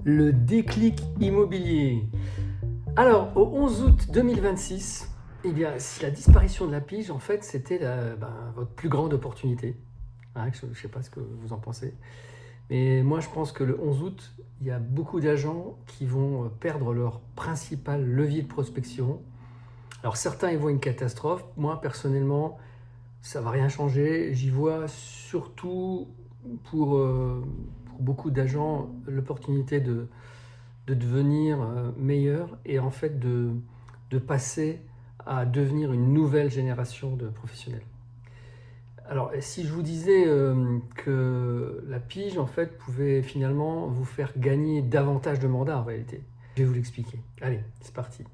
Le déclic immobilier. Alors, au 11 août 2026, eh bien, si la disparition de la pige, en fait, c'était votre plus grande opportunité. Hein, je ne sais pas ce que vous en pensez. Mais moi, je pense que le 11 août, il y a beaucoup d'agents qui vont perdre leur principal levier de prospection. Alors, certains y voient une catastrophe. Moi, personnellement, ça ne va rien changer. J'y vois surtout pour beaucoup d'agents l'opportunité de devenir meilleur et en fait de passer à devenir une nouvelle génération de professionnels. Alors, si je vous disais que la pige, en fait, pouvait finalement vous faire gagner davantage de mandats en réalité, je vais vous l'expliquer. Allez, c'est parti.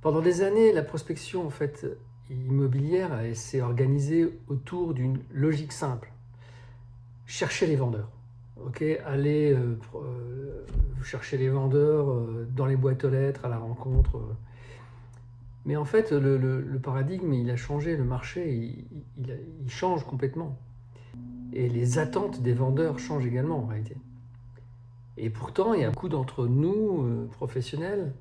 Pendant des années, la prospection en fait immobilière elle s'est organisée autour d'une logique simple. Chercher les vendeurs. Ok, allez chercher les vendeurs dans les boîtes aux lettres, à la rencontre. Mais en fait, le paradigme, il a changé, le marché, il change complètement. Et les attentes des vendeurs changent également en réalité. Et pourtant, il y a beaucoup d'entre nous, professionnels,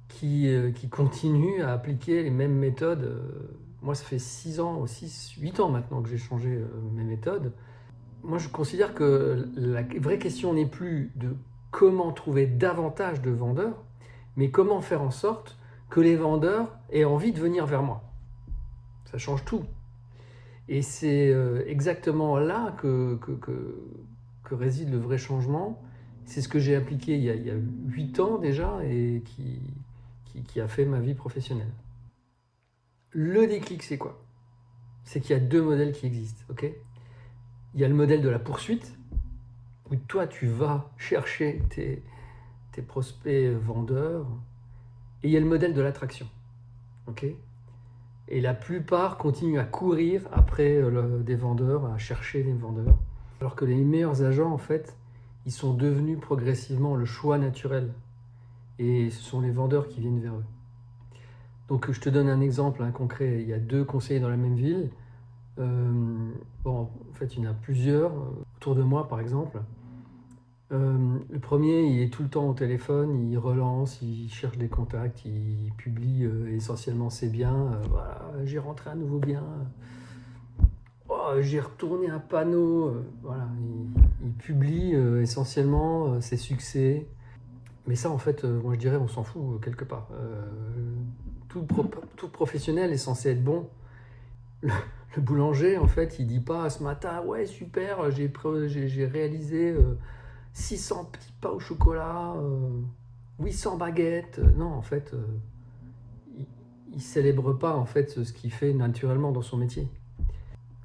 qui continuent à appliquer les mêmes méthodes. Moi, ça fait 8 ans maintenant que j'ai changé mes méthodes. Moi, je considère que la vraie question n'est plus de comment trouver davantage de vendeurs, mais comment faire en sorte que les vendeurs aient envie de venir vers moi. Ça change tout. Et c'est exactement là que réside le vrai changement. C'est ce que j'ai appliqué il y a 8 ans déjà et qui a fait ma vie professionnelle. Le déclic, c'est quoi? C'est qu'il y a deux modèles qui existent. Okay, il y a le modèle de la poursuite, où toi, tu vas chercher tes prospects vendeurs, et il y a le modèle de l'attraction. Okay, et la plupart continuent à courir après des vendeurs, à chercher des vendeurs. Alors que les meilleurs agents, en fait, ils sont devenus progressivement le choix naturel. Et ce sont les vendeurs qui viennent vers eux. Donc je te donne un exemple concret. Il y a 2 conseillers dans la même ville. En fait, il y en a plusieurs autour de moi, par exemple. Le premier, il est tout le temps au téléphone, il relance, il cherche des contacts, il publie essentiellement ses biens. Voilà, j'ai rentré un nouveau bien. Oh, j'ai retourné un panneau. Voilà, il publie essentiellement ses succès. Mais ça, en fait, moi je dirais, on s'en fout quelque part. Tout professionnel est censé être bon. Le boulanger, en fait, il dit pas ce matin, ouais, super, j'ai réalisé 600 petits pains au chocolat, 800 baguettes. Non, en fait, il célèbre pas en fait ce qu'il fait naturellement dans son métier.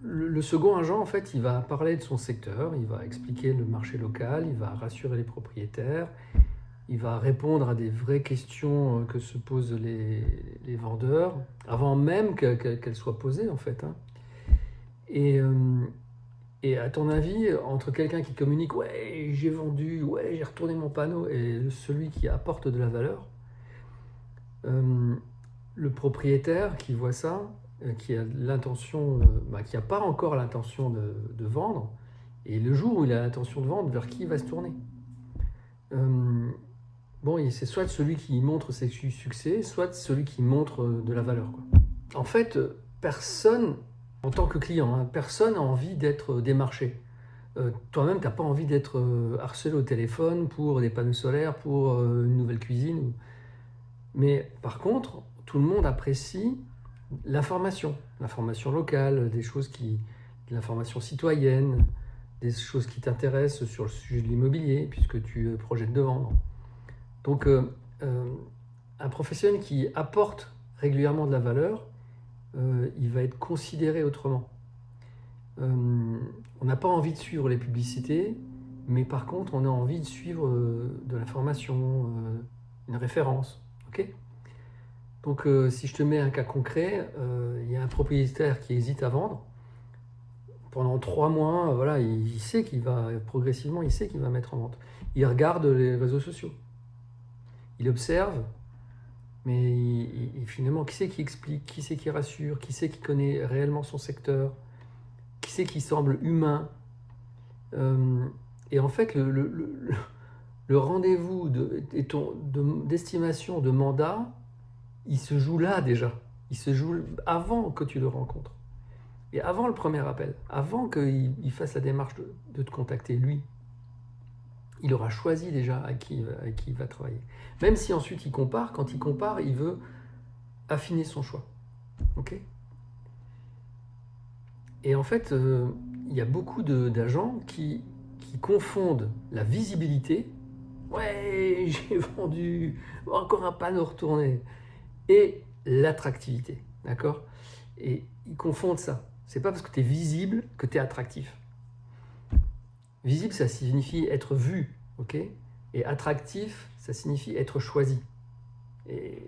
Le second agent, en fait, il va parler de son secteur, il va expliquer le marché local, il va rassurer les propriétaires, il va répondre à des vraies questions que se posent les vendeurs, avant même qu'elles soient posées, en fait. Et à ton avis, entre quelqu'un qui communique « ouais, j'ai vendu, ouais, j'ai retourné mon panneau » et celui qui apporte de la valeur, le propriétaire qui voit ça, qui a l'intention, qui n'a pas encore l'intention de vendre, et le jour où il a l'intention de vendre, vers qui il va se tourner? C'est soit celui qui montre ses succès, soit celui qui montre de la valeur, quoi. En fait, personne, en tant que client, personne n'a envie d'être démarché. Toi-même, tu n'as pas envie d'être harcelé au téléphone pour des panneaux solaires, pour une nouvelle cuisine. Mais par contre, tout le monde apprécie l'information locale, de l'information citoyenne, des choses qui t'intéressent sur le sujet de l'immobilier, puisque tu projettes de vendre. Donc, un professionnel qui apporte régulièrement de la valeur, il va être considéré autrement. On n'a pas envie de suivre les publicités, mais par contre, on a envie de suivre de l'information, une référence. Okay, donc, si je te mets un cas concret, il y a un propriétaire qui hésite à vendre. Pendant 3 mois, voilà, il sait qu'il va progressivement, il sait qu'il va mettre en vente. Il regarde les réseaux sociaux. Il observe, mais finalement, qui c'est qui explique, qui c'est qui rassure, qui c'est qui connaît réellement son secteur, qui c'est qui semble humain. Et en fait, le rendez-vous d'estimation de mandat, il se joue là déjà. Il se joue avant que tu le rencontres. Et avant le premier appel, avant qu'il fasse la démarche de te contacter, lui, il aura choisi déjà avec qui il va travailler. Même si ensuite il compare, quand il compare, il veut affiner son choix. Ok ? Et en fait, il y a beaucoup d'agents qui confondent la visibilité, ouais, j'ai vendu, encore un panneau retourné, et l'attractivité, d'accord ? Et ils confondent ça. C'est pas parce que tu es visible que tu es attractif. Visible, ça signifie être vu, ok ? Et attractif, ça signifie être choisi. Et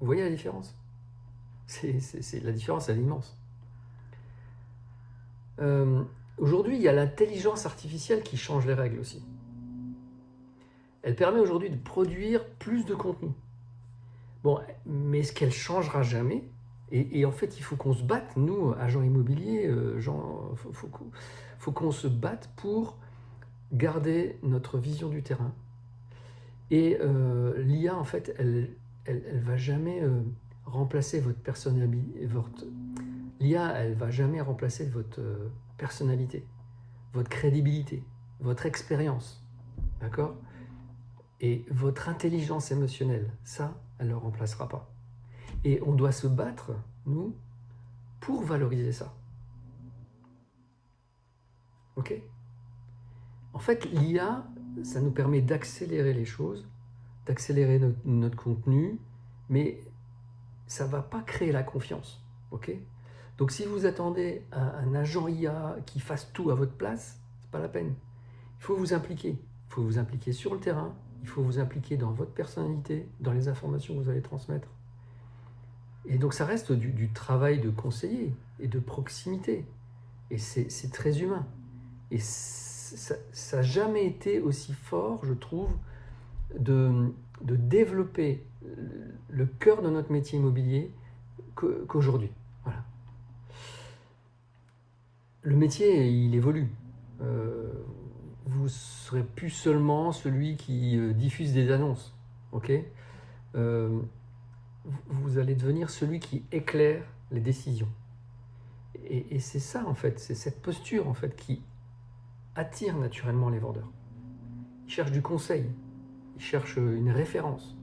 vous voyez la différence ? La différence, elle est immense. Aujourd'hui, il y a l'intelligence artificielle qui change les règles aussi. Elle permet aujourd'hui de produire plus de contenu. Bon, mais est-ce qu'elle changera jamais ? Et en fait, il faut qu'on se batte, nous, agents immobiliers, faut qu'on se batte pour garder notre vision du terrain. Et l'IA, en fait, elle va jamais remplacer votre personnalité. L'IA, elle va jamais remplacer votre personnalité, votre crédibilité, votre expérience, d'accord ? Et votre intelligence émotionnelle, ça, elle ne le remplacera pas. Et on doit se battre, nous, pour valoriser ça. Ok ? En fait, l'IA, ça nous permet d'accélérer les choses, d'accélérer notre contenu, mais ça ne va pas créer la confiance. Ok ? Donc si vous attendez un agent IA qui fasse tout à votre place, ce n'est pas la peine. Il faut vous impliquer. Il faut vous impliquer sur le terrain, il faut vous impliquer dans votre personnalité, dans les informations que vous allez transmettre. Et donc ça reste du travail de conseiller et de proximité. Et c'est très humain. Et ça n'a jamais été aussi fort, je trouve, de développer le cœur de notre métier immobilier qu'aujourd'hui. Voilà. Le métier, il évolue. Vous ne serez plus seulement celui qui diffuse des annonces. Ok ? Vous allez devenir celui qui éclaire les décisions. Et c'est ça, en fait, c'est cette posture, en fait, qui attire naturellement les vendeurs. Ils cherchent du conseil, ils cherchent une référence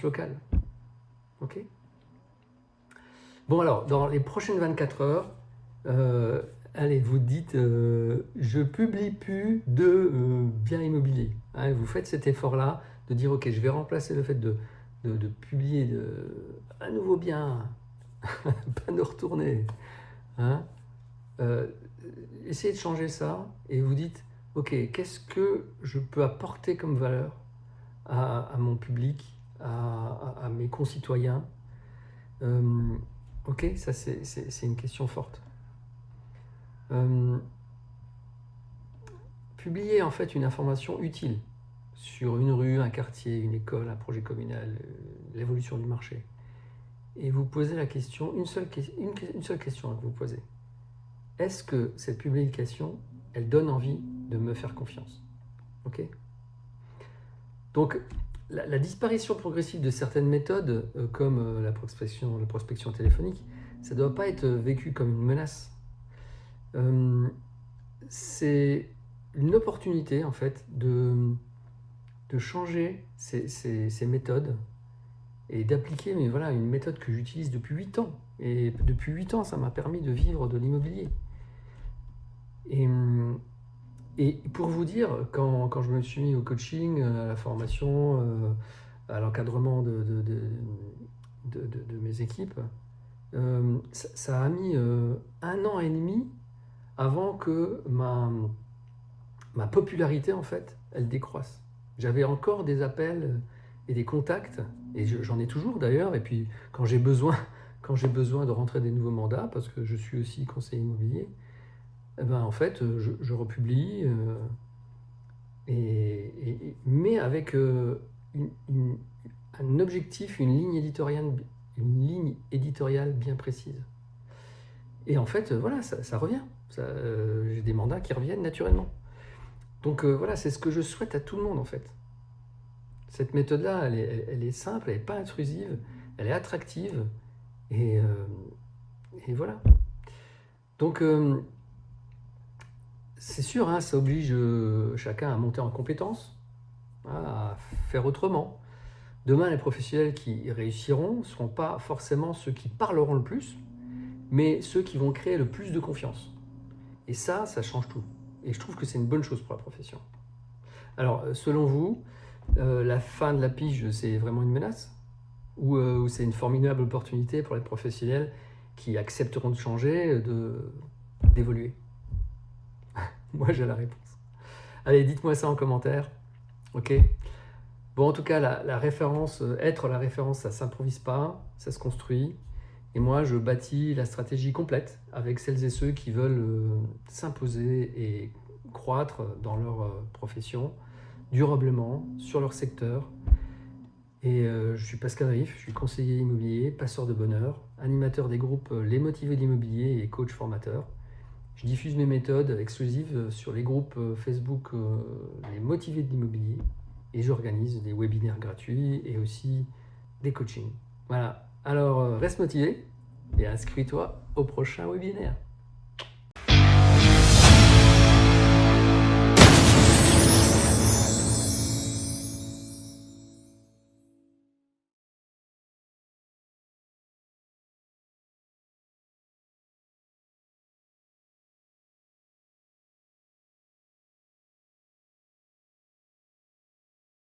locale. Ok ? Bon, alors, dans les prochaines 24 heures, allez, vous dites, je publie plus de biens immobiliers. Hein, vous faites cet effort-là de dire, ok, je vais remplacer le fait de publier un nouveau bien, pas de retourner. Hein, essayez de changer ça et vous dites, ok, qu'est-ce que je peux apporter comme valeur à mon public, à mes concitoyens. Ok, ça c'est une question forte. Publier en fait une information utile sur une rue, un quartier, une école, un projet communal, l'évolution du marché. Et vous posez la question, une seule question que vous posez. Est-ce que cette publication, elle donne envie de me faire confiance ? Ok ? Donc, la disparition progressive de certaines méthodes, comme la prospection téléphonique, ça ne doit pas être vécu comme une menace. C'est une opportunité, en fait, de changer ces méthodes et d'appliquer une méthode que j'utilise depuis 8 ans. Et depuis 8 ans, ça m'a permis de vivre de l'immobilier. Et pour vous dire, quand je me suis mis au coaching, à la formation, à l'encadrement de mes équipes, ça a mis 1 an et demi avant que ma popularité, en fait, elle décroisse. J'avais encore des appels et des contacts, et j'en ai toujours d'ailleurs, et puis quand j'ai besoin de rentrer des nouveaux mandats, parce que je suis aussi conseiller immobilier, en fait, je republie, mais avec un objectif, une ligne éditoriale bien précise. Et en fait, voilà, ça revient. J'ai des mandats qui reviennent naturellement. Donc voilà, c'est ce que je souhaite à tout le monde en fait. Cette méthode-là, elle est simple, elle n'est pas intrusive, elle est attractive, et, voilà. Donc c'est sûr, hein, ça oblige chacun à monter en compétence, à faire autrement. Demain, les professionnels qui réussiront ne seront pas forcément ceux qui parleront le plus, mais ceux qui vont créer le plus de confiance. Et ça change tout. Et je trouve que c'est une bonne chose pour la profession. Alors, selon vous, la fin de la pige, c'est vraiment une menace? Ou c'est une formidable opportunité pour les professionnels qui accepteront de changer, d'évoluer? Moi, j'ai la réponse. Allez, dites-moi ça en commentaire. Ok. Bon, en tout cas, la référence, être la référence, ça ne s'improvise pas, ça se construit. Et moi, je bâtis la stratégie complète avec celles et ceux qui veulent s'imposer et croître dans leur profession, durablement, sur leur secteur. Et je suis Pascal Riff, je suis conseiller immobilier, passeur de bonheur, animateur des groupes Les Motivés de l'immobilier et coach formateur. Je diffuse mes méthodes exclusives sur les groupes Facebook Les Motivés de l'immobilier et j'organise des webinaires gratuits et aussi des coachings. Voilà, alors reste motivé et inscris-toi au prochain webinaire.